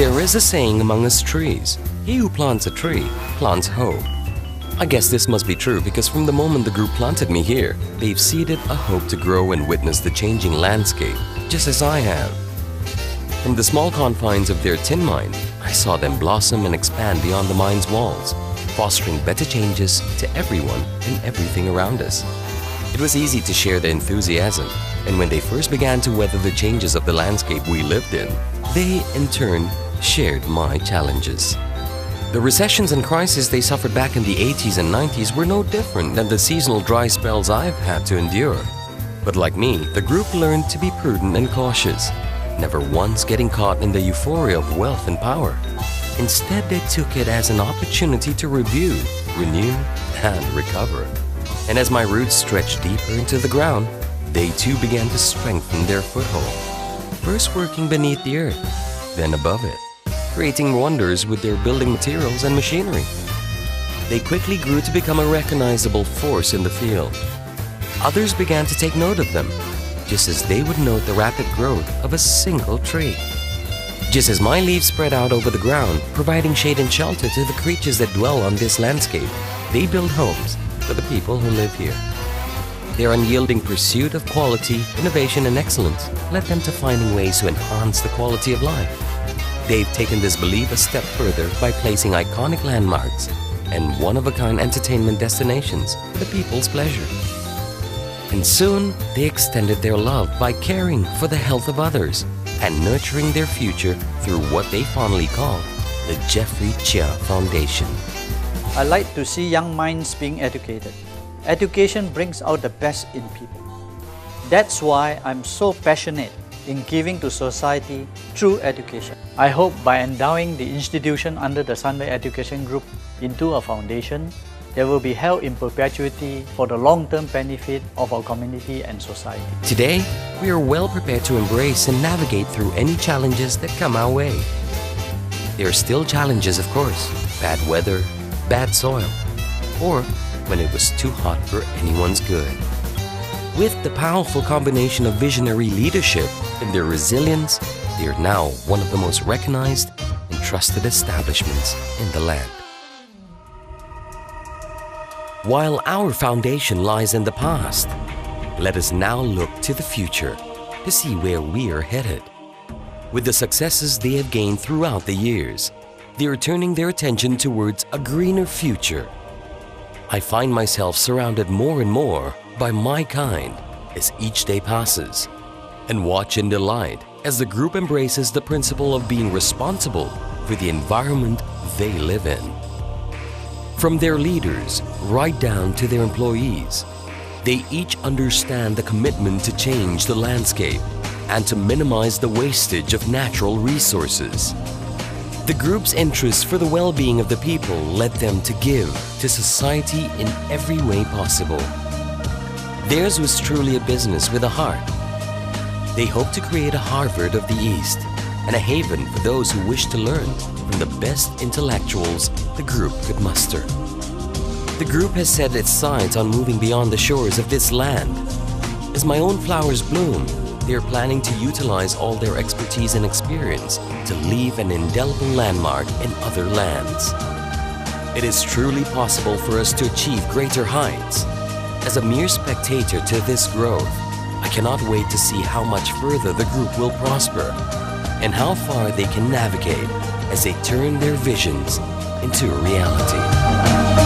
There is a saying among us trees, he who plants a tree plants hope. I guess this must be true because from the moment the group planted me here, they've seeded a hope to grow and witness the changing landscape, just as I have. From the small confines of their tin mine, I saw them blossom and expand beyond the mine's walls, fostering better changes to everyone and everything around us. It was easy to share their enthusiasm, and when they first began to weather the changes of the landscape we lived in, they, in turn, shared my challenges. The recessions and crises they suffered back in the 80s and 90s were no different than the seasonal dry spells I've had to endure. But like me, the group learned to be prudent and cautious, never once getting caught in the euphoria of wealth and power. Instead, they took it as an opportunity to review, renew, and recover. And as my roots stretched deeper into the ground, they too began to strengthen their foothold, first working beneath the earth, then above it, creating wonders with their building materials and machinery. They quickly grew to become a recognizable force in the field. Others began to take note of them, just as they would note the rapid growth of a single tree. Just as my leaves spread out over the ground, providing shade and shelter to the creatures that dwell on this landscape, they build homes for the people who live here. Their unyielding pursuit of quality, innovation, and excellence led them to finding ways to enhance the quality of life. They've taken this belief a step further by placing iconic landmarks and one-of-a-kind entertainment destinations for the people's pleasure. And soon, they extended their love by caring for the health of others and nurturing their future through what they fondly call the Jeffrey Chia Foundation. I like to see young minds being educated. Education brings out the best in people. That's why I'm so passionate in giving to society through education. I hope by endowing the institution under the Sunway Education Group into a foundation, they will be held in perpetuity for the long-term benefit of our community and society. Today, we are well prepared to embrace and navigate through any challenges that come our way. There are still challenges, of course, bad weather, bad soil, or when it was too hot for anyone's good. With the powerful combination of visionary leadership and their resilience, they are now one of the most recognized and trusted establishments in the land. While our foundation lies in the past, let us now look to the future to see where we are headed. With the successes they have gained throughout the years, they are turning their attention towards a greener future. I find myself surrounded more and more by my kind as each day passes, and watch in delight as the group embraces the principle of being responsible for the environment they live in. From their leaders right down to their employees, they each understand the commitment to change the landscape and to minimize the wastage of natural resources. The group's interest for the well-being of the people led them to give to society in every way possible. Theirs was truly a business with a heart. They hope to create a Harvard of the East and a haven for those who wish to learn from the best intellectuals the group could muster. The group has set its sights on moving beyond the shores of this land. As my own flowers bloom, they are planning to utilize all their expertise and experience to leave an indelible landmark in other lands. It is truly possible for us to achieve greater heights. As a mere spectator to this growth, I cannot wait to see how much further the group will prosper and how far they can navigate as they turn their visions into reality.